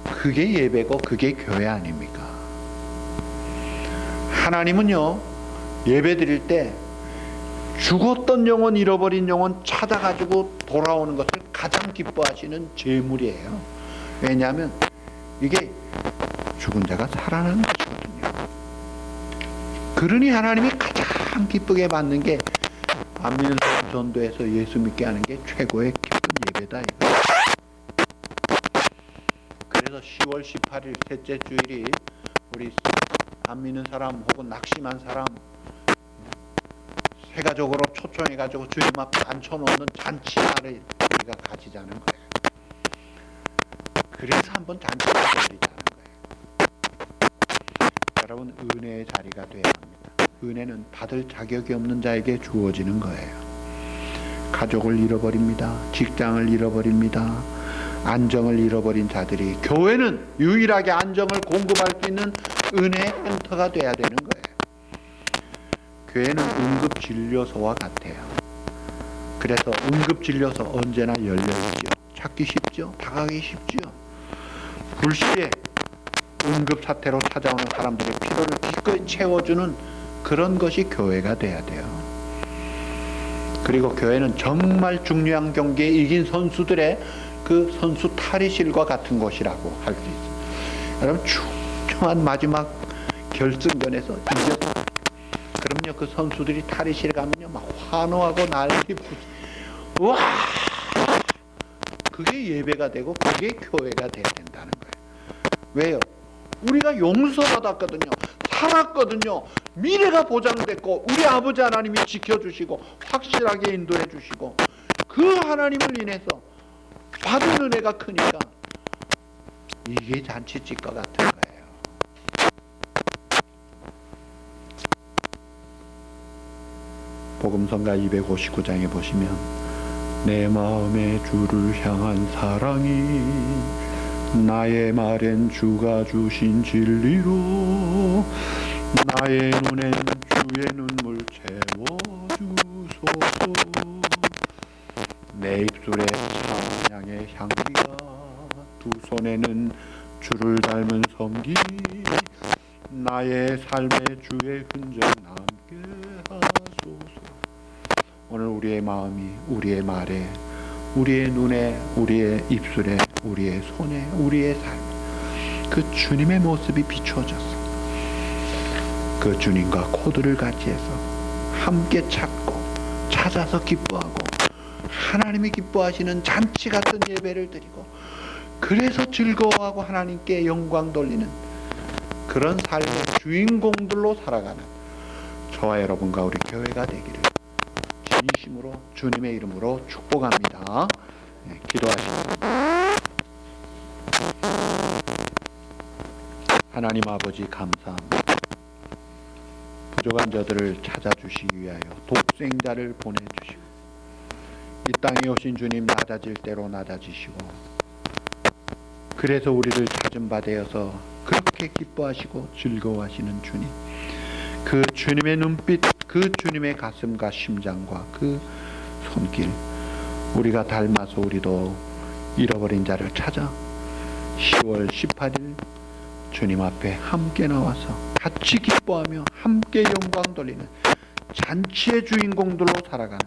그게 예배고 그게 교회 아닙니까? 하나님은요 예배 드릴 때 죽었던 영혼, 잃어버린 영혼 찾아가지고 돌아오는 것을 가장 기뻐하시는 제물이에요. 왜냐하면 이게 죽은 자가 살아나는 것이거든요. 그러니 하나님이 가장 기쁘게 받는 게 안민을 전도해서 예수 믿게 하는 게 최고의 기쁜 예배다 이거. 그래서 10월 18일 셋째 주일이 우리 안 믿는 사람 혹은 낙심한 사람 세가족으로 초청해가지고 주님 앞에 앉혀놓는 잔치날을 우리가 가지자는 거예요. 그래서 한번 잔치를 가지자는 거예요. 여러분, 은혜의 자리가 돼야 합니다. 은혜는 받을 자격이 없는 자에게 주어지는 거예요. 가족을 잃어버립니다. 직장을 잃어버립니다. 안정을 잃어버린 자들이, 교회는 유일하게 안정을 공급할 수 있는 은혜의 센터가 돼야 되는 거예요. 교회는 응급진료소와 같아요. 그래서 응급진료소 언제나 열려있죠. 찾기 쉽죠. 다가가기 쉽죠. 불시에 응급사태로 찾아오는 사람들의 필요를 기꺼이 채워주는 그런 것이 교회가 돼야 돼요. 그리고 교회는 정말 중요한 경기에 이긴 선수들의 그 선수 탈의실과 같은 곳이라고 할 수 있어요. 여러분, 중요한 마지막 결승전에서 이겼어요. 그럼요, 그 선수들이 탈의실 가면요 막 환호하고 난리 와, 그게 예배가 되고 그게 교회가 돼야 된다는 거예요. 왜요? 우리가 용서받았거든요. 살았거든요. 미래가 보장됐고 우리 아버지 하나님이 지켜주시고 확실하게 인도해 주시고 그 하나님을 인해서 받은 은혜가 크니까 이게 잔치집과 같은 거예요. 복음성가 259장에 보시면 내 마음에 주를 향한 사랑이 나의 말엔 주가 주신 진리로 나의 눈엔 주의 눈물 채워주소서. 내 입술에 찬양의 향기가 두 손에는 주를 닮은 섬기 나의 삶에 주의 흔적 남게 하소서. 오늘 우리의 마음이 우리의 말에 우리의 눈에 우리의 입술에 우리의 손에 우리의 삶 그 주님의 모습이 비추어졌어. 그 주님과 코드를 같이 해서 함께 찾아서 기뻐하고 하나님이 기뻐하시는 잔치 같은 예배를 드리고 그래서 즐거워하고 하나님께 영광 돌리는 그런 삶의 주인공들로 살아가는 저와 여러분과 우리 교회가 되기를 진심으로 주님의 이름으로 축복합니다. 기도하십니다. 하나님 아버지 감사합니다. 부족한 저들을 찾아주시기 위하여 독생자를 보내주시고 이 땅에 오신 주님 낮아질 대로 낮아지시고 그래서 우리를 찾은 바 되어서 그렇게 기뻐하시고 즐거워하시는 주님, 그 주님의 눈빛, 그 주님의 가슴과 심장과 그 손길 우리가 닮아서 우리도 잃어버린 자를 찾아 10월 18일 주님 앞에 함께 나와서 같이 기뻐하며 함께 영광 돌리는 잔치의 주인공들로 살아가는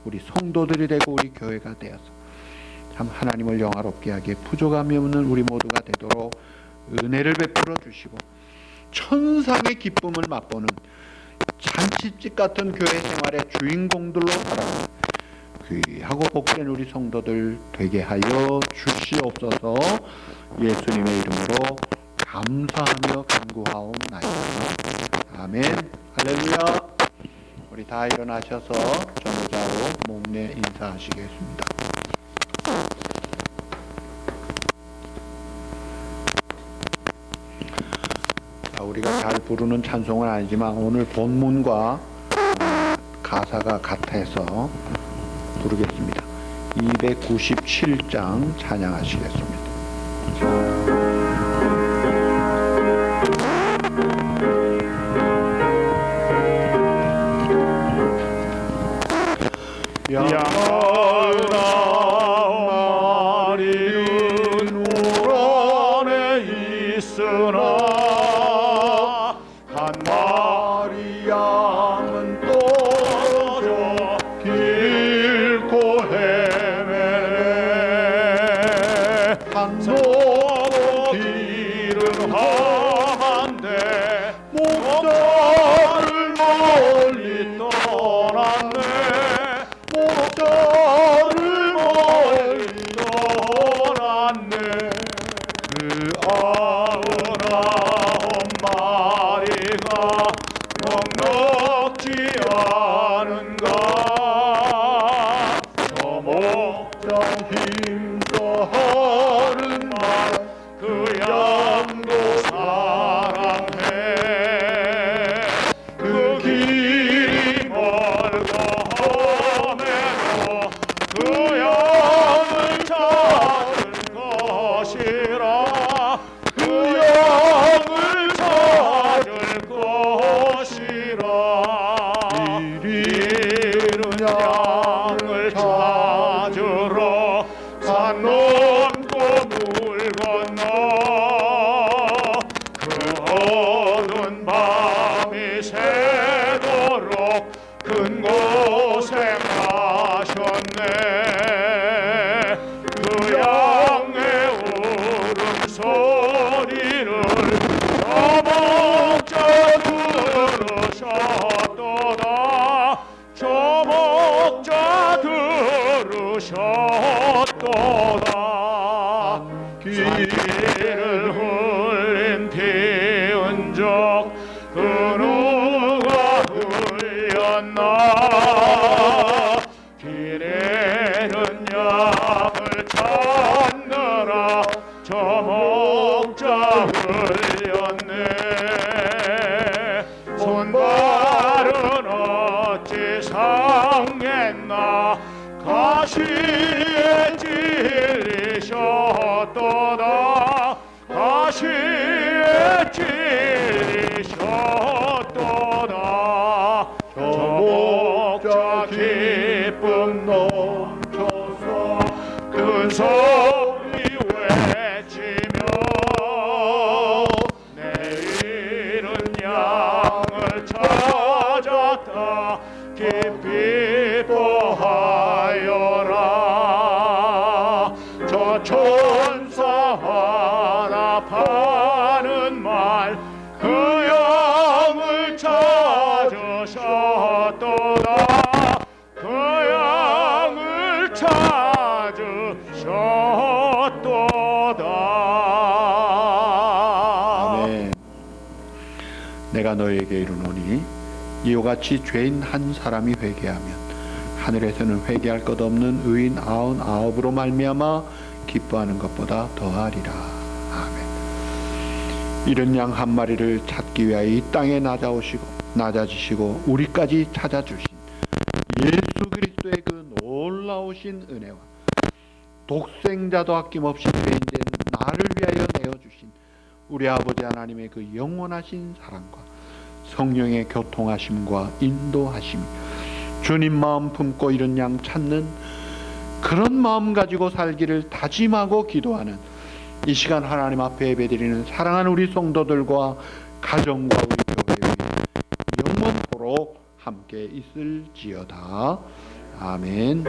우리 성도들이 되고 우리 교회가 되어서 참 하나님을 영화롭게 하기에 부족함이 없는 우리 모두가 되도록 은혜를 베풀어 주시고 천상의 기쁨을 맛보는 잔치집 같은 교회 생활의 주인공들로 살아가는 귀하고 복된 우리 성도들 되게 하여 주시옵소서. 예수님의 이름으로 감사하며 간구하옵나이다. 아멘. 할렐루야. 우리 다 일어나셔서 전우좌우 목례 인사하시겠습니다. 우리가 잘 부르는 찬송은 아니지만 오늘 본문과 가사가 같아서 부르겠습니다. 297장 찬양하시겠습니다. 마리는 우런에 있으나 한 마리 양은 떨어져 길고 헤매네. 한 소도 길은 한데 목자를 멀리 떠났네. 목자를 멀리 떠났네. 그 99 마리가 넉넉지 않은가. 저 목자 힘써하는 말 그 양도 사랑해. 그 길이 멀고 험해도 그 양을 찾을 것이라. 그 양을 찾을 것이라. 이리는 양을 찾으러 산 넘고 물 건너 그 어두운 밤이 새도록 큰 고생하셨네. 그 양의 울음소리를 저 목자 들으셨도다. 저 목자 들으셨도다. 귀를 흘린 비은적 그 누가 흘렸나. 길에는 양을 찾느라 저 목자 흘렸네. 손발은 어찌 상했나. 가시에 찔리셨도다. 가시에 찔리셨도다. 저 목자 기쁨 넘쳐서 큰 소리 외치며 내일은 양을 찾았다 깊이 보하여라. 저 천사 하나 파는 말 그 양을 찾으셨도다. 아멘. 내가 너에게 이르노니 이와 같이 죄인 한 사람이 회개하면 하늘에서는 회개할 것 없는 의인 99으로 말미암아 기뻐하는 것보다 더하리라. 아멘. 이런 양 한 마리를 찾기 위하여 이 땅에 낮아지시고 우리까지 찾아주신 예수 그리스도의 그 놀라우신 은혜와 독생자도 아낌없이 죄인된 나를 위하여 내어주신 우리 아버지 하나님의 그 영원하신 사랑과 성령의 교통하심과 인도하심, 주님 마음 품고 이런 양 찾는 그런 마음 가지고 살기를 다짐하고 기도하는 이 시간 하나님 앞에 예배드리는 사랑하는 우리 성도들과 가정과 우리 교회의 영원토록 함께 있을지어다. 아멘.